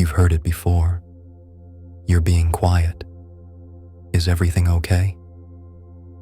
You've heard it before. You're being quiet. Is everything okay?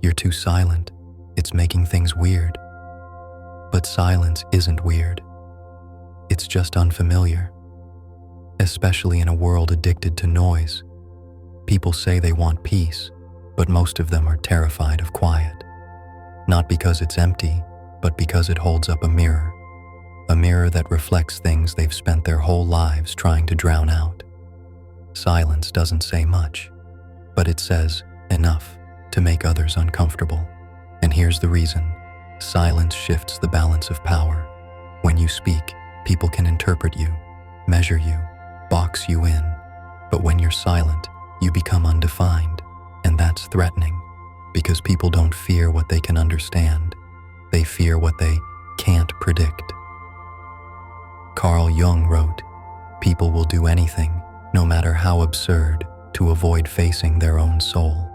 You're too silent. It's making things weird. But silence isn't weird. It's just unfamiliar. Especially in a world addicted to noise. People say they want peace, but most of them are terrified of quiet. Not because it's empty, but because it holds up a mirror that reflects things they've spent their whole lives trying to drown out. Silence doesn't say much, but it says enough to make others uncomfortable. And here's the reason. Silence shifts the balance of power. When you speak, people can interpret you, measure you, box you in. But when you're silent, you become undefined, and that's threatening, because people don't fear what they can understand. They fear what they can't predict. Carl Jung wrote, "People will do anything, no matter how absurd, to avoid facing their own soul."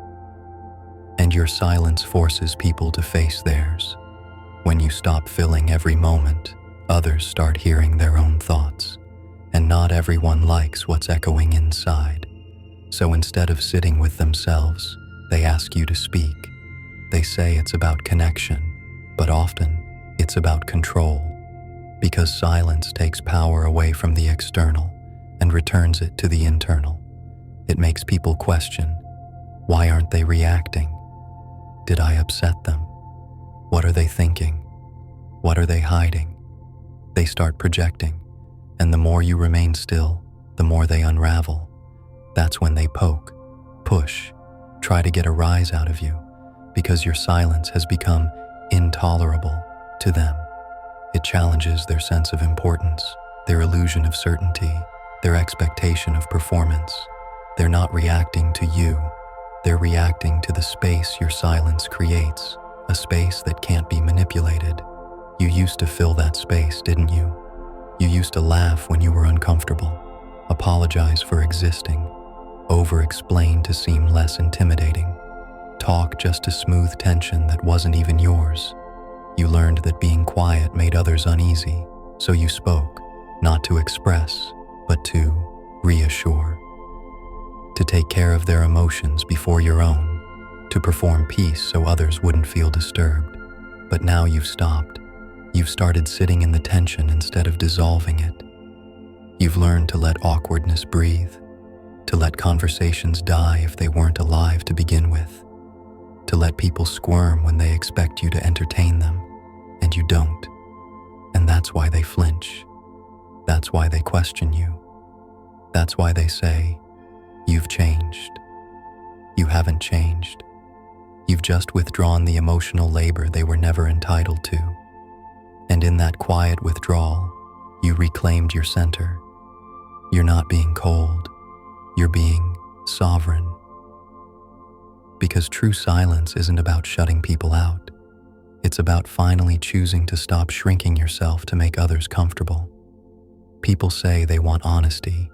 And your silence forces people to face theirs. When you stop filling every moment, others start hearing their own thoughts, and not everyone likes what's echoing inside. So instead of sitting with themselves, they ask you to speak. They say it's about connection, but often it's about control, because silence takes power away from the external and returns it to the internal. It makes people question, why aren't they reacting? Did I upset them? What are they thinking? What are they hiding? They start projecting, and the more you remain still, the more they unravel. That's when they poke, push, try to get a rise out of you, because your silence has become intolerable to them. It challenges their sense of importance, their illusion of certainty, their expectation of performance. They're not reacting to you. They're reacting to the space your silence creates, a space that can't be manipulated. You used to fill that space, didn't you? You used to laugh when you were uncomfortable, apologize for existing, over-explain to seem less intimidating, talk just to smooth tension that wasn't even yours. You learned that being quiet made others uneasy, so you spoke, not to express, but to reassure. To take care of their emotions before your own, to perform peace so others wouldn't feel disturbed. But now you've stopped. You've started sitting in the tension instead of dissolving it. You've learned to let awkwardness breathe, to let conversations die if they weren't alive to begin with, to let people squirm when they expect you to entertain them, and you don't. And that's why they flinch. That's why they question you. That's why they say, "You've changed." You haven't changed. You've just withdrawn the emotional labor they were never entitled to. And in that quiet withdrawal, you reclaimed your center. You're not being cold. You're being sovereign. Because true silence isn't about shutting people out. It's about finally choosing to stop shrinking yourself to make others comfortable. People say they want honesty,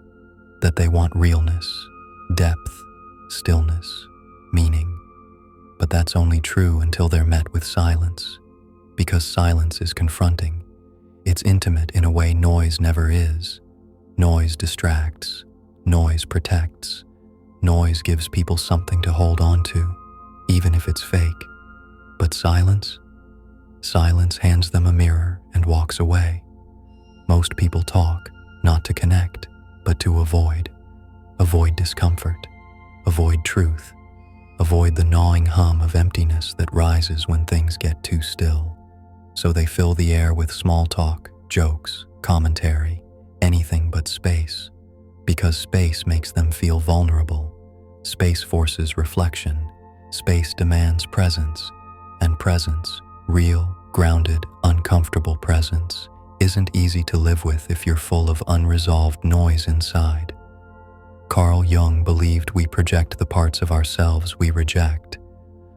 that they want realness, depth, stillness, meaning. But that's only true until they're met with silence, because silence is confronting. It's intimate in a way noise never is. Noise distracts. Noise protects. Noise gives people something to hold on to, even if it's fake. But silence? Silence hands them a mirror and walks away. Most people talk, not to connect, but to avoid. Avoid discomfort. Avoid truth. Avoid the gnawing hum of emptiness that rises when things get too still. So they fill the air with small talk, jokes, commentary, anything but space. Because space makes them feel vulnerable. Space forces reflection. Space demands presence. And presence, real, grounded, uncomfortable presence, isn't easy to live with if you're full of unresolved noise inside. Carl Jung believed we project the parts of ourselves we reject.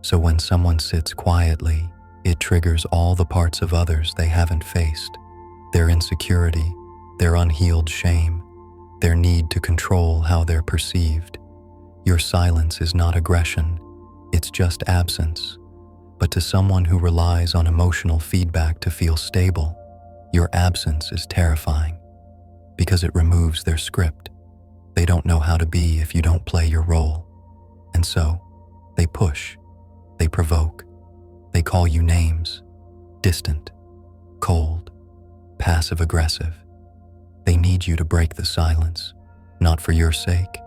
So when someone sits quietly, it triggers all the parts of others they haven't faced. Their insecurity, their unhealed shame, their need to control how they're perceived. Your silence is not aggression, it's just absence. But to someone who relies on emotional feedback to feel stable, your absence is terrifying because it removes their script. They don't know how to be if you don't play your role. And so, they push, they provoke, they call you names, distant, cold, passive-aggressive. They need you to break the silence, not for your sake,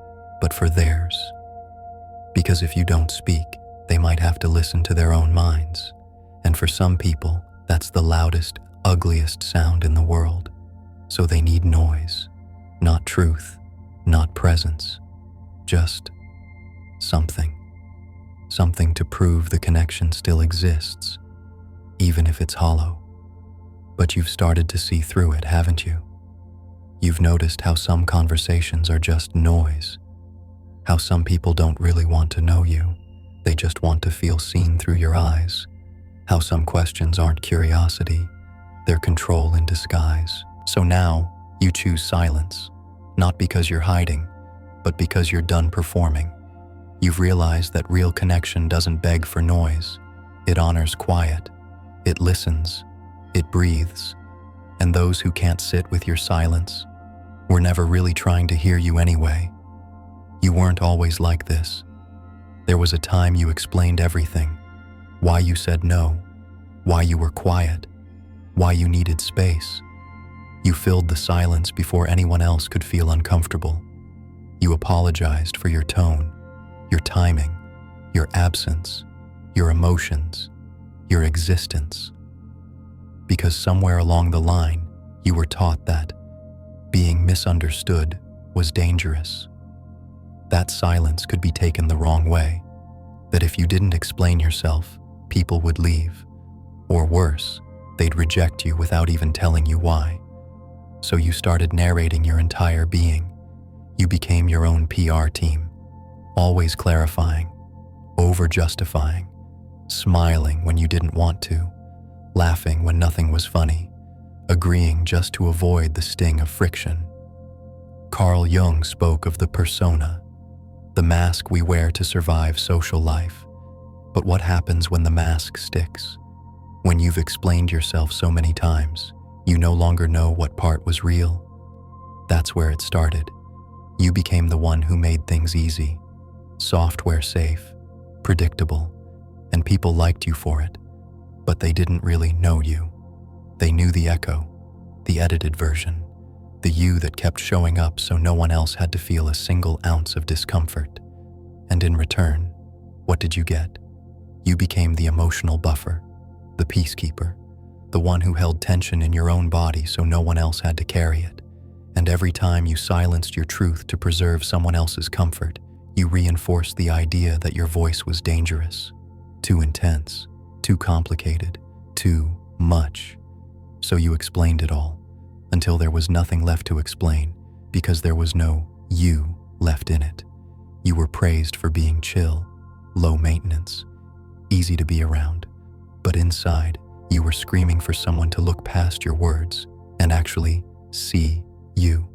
but for theirs. Because if you don't speak, they might have to listen to their own minds. And for some people, that's the loudest, ugliest sound in the world. So they need noise, not truth, not presence, just something. Something to prove the connection still exists, even if it's hollow. But you've started to see through it, haven't you? You've noticed how some conversations are just noise, how some people don't really want to know you, they just want to feel seen through your eyes, how some questions aren't curiosity, they're control in disguise. So now, you choose silence, not because you're hiding, but because you're done performing. You've realized that real connection doesn't beg for noise. It honors quiet. It listens. It breathes. And those who can't sit with your silence were never really trying to hear you anyway. You weren't always like this. There was a time you explained everything. Why you said no. Why you were quiet. Why you needed space. You filled the silence before anyone else could feel uncomfortable. You apologized for your tone, your timing, your absence, your emotions, your existence. Because somewhere along the line, you were taught that being misunderstood was dangerous. That silence could be taken the wrong way, that if you didn't explain yourself, people would leave. Or worse, they'd reject you without even telling you why. So you started narrating your entire being. You became your own PR team, always clarifying, over-justifying, smiling when you didn't want to, laughing when nothing was funny, agreeing just to avoid the sting of friction. Carl Jung spoke of the persona, the mask we wear to survive social life. But what happens when the mask sticks? When you've explained yourself so many times, you no longer know what part was real. That's where it started. You became the one who made things easy, software safe, predictable, and people liked you for it. But they didn't really know you. They knew the echo, the edited version, the you that kept showing up so no one else had to feel a single ounce of discomfort. And in return, what did you get? You became the emotional buffer, the peacekeeper, the one who held tension in your own body so no one else had to carry it. And every time you silenced your truth to preserve someone else's comfort, you reinforced the idea that your voice was dangerous, too intense, too complicated, too much. So you explained it all, until there was nothing left to explain, because there was no you left in it. You were praised for being chill, low maintenance, easy to be around. But inside, you were screaming for someone to look past your words and actually see you.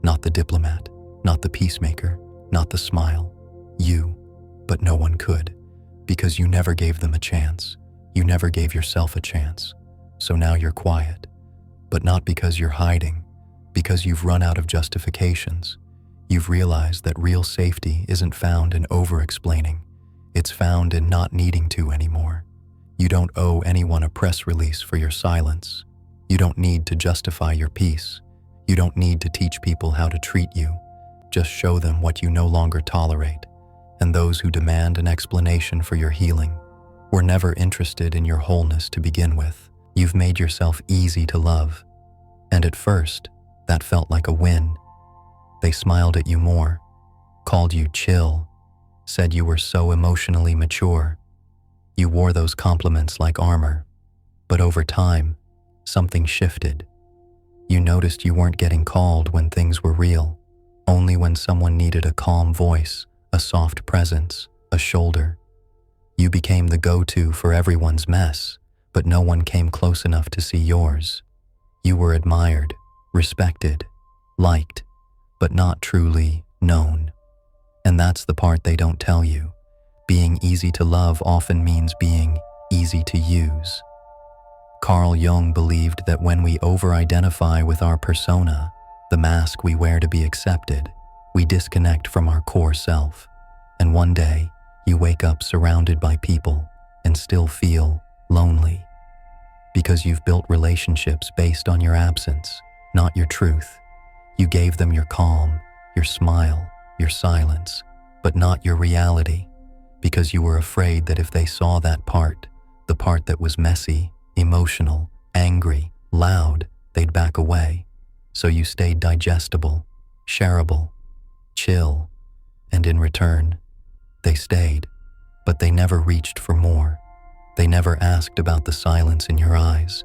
Not the diplomat, not the peacemaker, not the smile. You. But no one could, because you never gave them a chance. You never gave yourself a chance. So now you're quiet. But not because you're hiding, because you've run out of justifications. You've realized that real safety isn't found in over-explaining. It's found in not needing to anymore. You don't owe anyone a press release for your silence. You don't need to justify your peace. You don't need to teach people how to treat you. Just show them what you no longer tolerate. And those who demand an explanation for your healing were never interested in your wholeness to begin with. You've made yourself easy to love. And at first, that felt like a win. They smiled at you more, called you chill, said you were so emotionally mature. You wore those compliments like armor. But over time, something shifted. You noticed you weren't getting called when things were real, only when someone needed a calm voice, a soft presence, a shoulder. You became the go-to for everyone's mess, but no one came close enough to see yours. You were admired, respected, liked, but not truly known. And that's the part they don't tell you. Being easy to love often means being easy to use. Carl Jung believed that when we over-identify with our persona, the mask we wear to be accepted, We disconnect from our core self, and one day you wake up surrounded by people and still feel lonely because you've built relationships based on your absence, not your truth. You gave them your calm, your smile, your silence, but not your reality, because you were afraid that if they saw that part, the part that was messy, emotional, angry, loud, they'd back away. So you stayed digestible, shareable, chill, and in return, they stayed, but they never reached for more. They never asked about the silence in your eyes,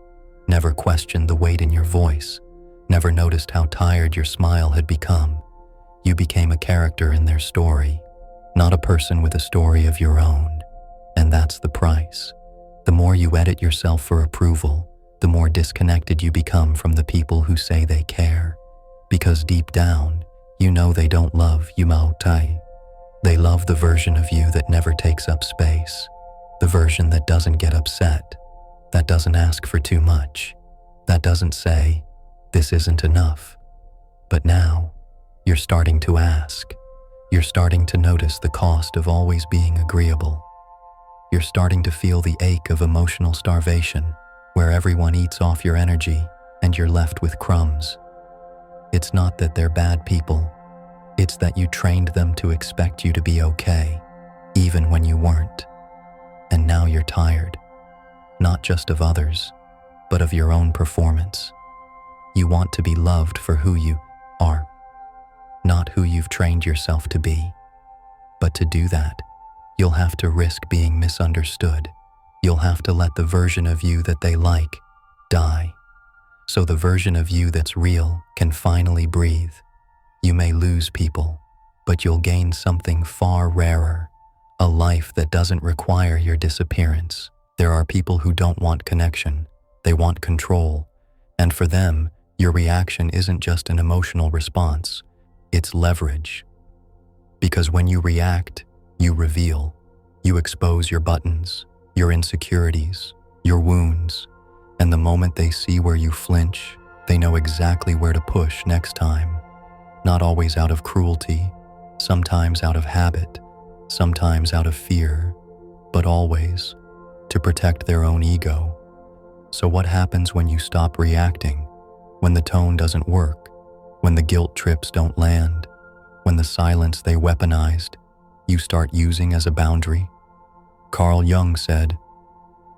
never questioned the weight in your voice, never noticed how tired your smile had become. You became a character in their story, not a person with a story of your own. And that's the price. The more you edit yourself for approval, the more disconnected you become from the people who say they care. Because deep down, you know they don't love you mautai. They love the version of you that never takes up space, the version that doesn't get upset, that doesn't ask for too much, that doesn't say, "This isn't enough." But now, you're starting to ask. You're starting to notice the cost of always being agreeable. You're starting to feel the ache of emotional starvation, where everyone eats off your energy and you're left with crumbs. It's not that they're bad people. It's that you trained them to expect you to be okay, even when you weren't. And now you're tired, not just of others, but of your own performance. You want to be loved for who you are, not who you've trained yourself to be. But to do that, you'll have to risk being misunderstood. You'll have to let the version of you that they like die, so the version of you that's real can finally breathe. You may lose people, but you'll gain something far rarer, a life that doesn't require your disappearance. There are people who don't want connection, they want control, and for them, your reaction isn't just an emotional response, it's leverage. Because when you react, you reveal, you expose your buttons, your insecurities, your wounds, and the moment they see where you flinch, they know exactly where to push next time. Not always out of cruelty, sometimes out of habit, sometimes out of fear, but always to protect their own ego. So what happens when you stop reacting? When the tone doesn't work? When the guilt trips don't land? When the silence they weaponized, you start using as a boundary? Carl Jung said,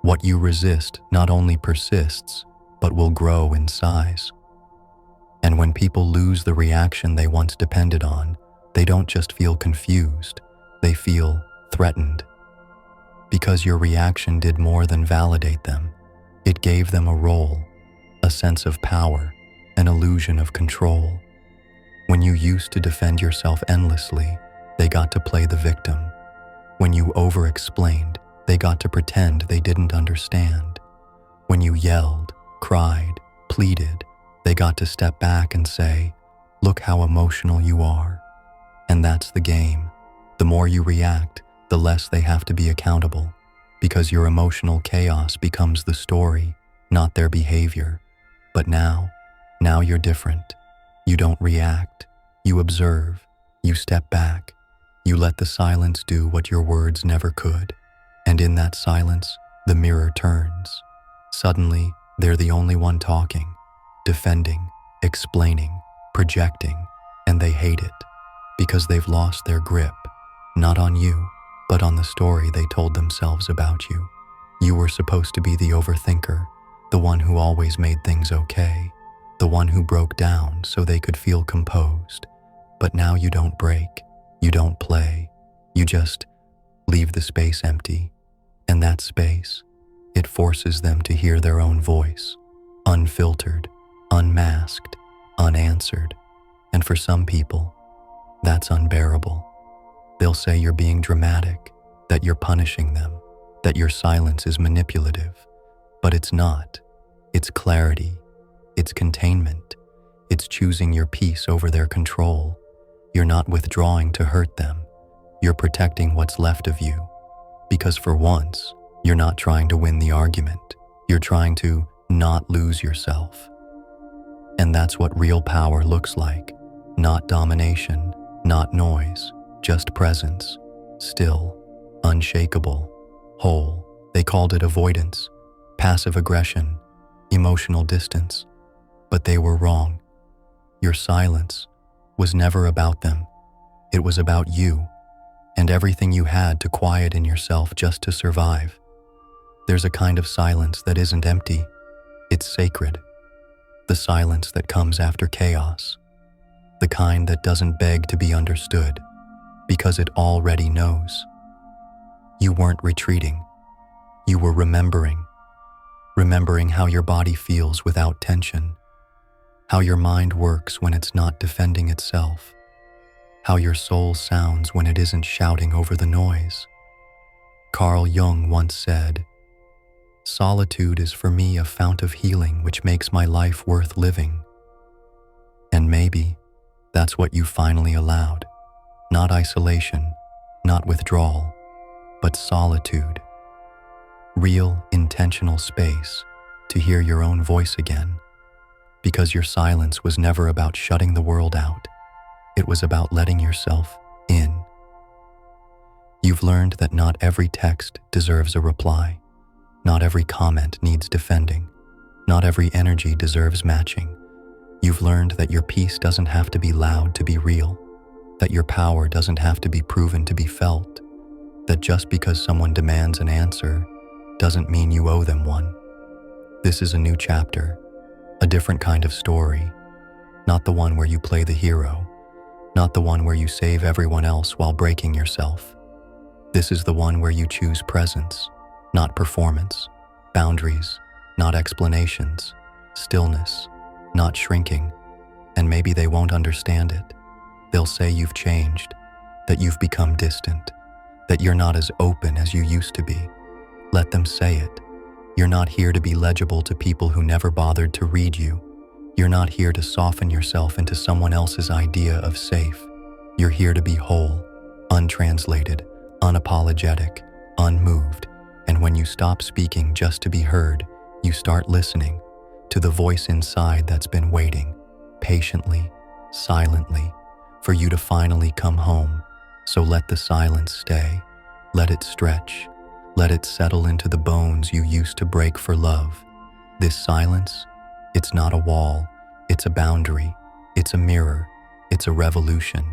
"What you resist not only persists, but will grow in size." And when people lose the reaction they once depended on, they don't just feel confused, they feel threatened. Because your reaction did more than validate them. It gave them a role, a sense of power, an illusion of control. When you used to defend yourself endlessly, they got to play the victim. When you over-explained, they got to pretend they didn't understand. When you yelled, cried, pleaded, they got to step back and say, "Look how emotional you are." And that's the game. The more you react, the less they have to be accountable, because your emotional chaos becomes the story, not their behavior. But now you're different. You don't react. You observe. You step back. You let the silence do what your words never could. And in that silence, the mirror turns. Suddenly, they're the only one talking, defending, explaining, projecting, and they hate it because they've lost their grip, not on you, but on the story they told themselves about you. You were supposed to be the overthinker, the one who always made things okay, the one who broke down so they could feel composed. But now you don't break, you don't play, you just leave the space empty. And that space, it forces them to hear their own voice, unfiltered, unmasked, unanswered. And for some people, that's unbearable. They'll say you're being dramatic, that you're punishing them, that your silence is manipulative. But it's not. It's clarity. It's containment. It's choosing your peace over their control. You're not withdrawing to hurt them. You're protecting what's left of you. Because for once, you're not trying to win the argument. You're trying to not lose yourself. And that's what real power looks like. Not domination, Not noise, just presence, still, unshakable, whole. They called it avoidance, passive aggression, emotional distance. But they were wrong. Your silence was never about them. It was about you and everything you had to quiet in yourself just to survive. There's a kind of silence that isn't empty. It's sacred. The silence that comes after chaos. The kind that doesn't beg to be understood because it already knows. You weren't retreating. You were remembering how your body feels without tension, how your mind works when it's not defending itself, how your soul sounds when it isn't shouting over the noise. Carl Jung once said, "Solitude is for me a fount of healing which makes my life worth living." And maybe that's what you finally allowed. Not isolation, not withdrawal, but solitude. Real, intentional space to hear your own voice again. Because your silence was never about shutting the world out. It was about letting yourself in. You've learned that not every text deserves a reply. Not every comment needs defending. Not every energy deserves matching. You've learned that your peace doesn't have to be loud to be real. That your power doesn't have to be proven to be felt. That just because someone demands an answer doesn't mean you owe them one. This is a new chapter, a different kind of story. Not the one where you play the hero. Not the one where you save everyone else while breaking yourself. This is the one where you choose presence, not performance, boundaries, not explanations, stillness, not shrinking. And maybe they won't understand it. They'll say you've changed, that you've become distant, that you're not as open as you used to be. Let them say it. You're not here to be legible to people who never bothered to read you. You're not here to soften yourself into someone else's idea of safe. You're here to be whole, untranslated, unapologetic, unmoved. And when you stop speaking just to be heard, you start listening to the voice inside that's been waiting, patiently, silently, for you to finally come home. So let the silence stay. Let it stretch. Let it settle into the bones you used to break for love. This silence, it's not a wall. It's a boundary. It's a mirror. It's a revolution.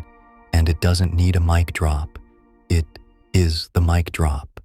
And it doesn't need a mic drop. It is the mic drop.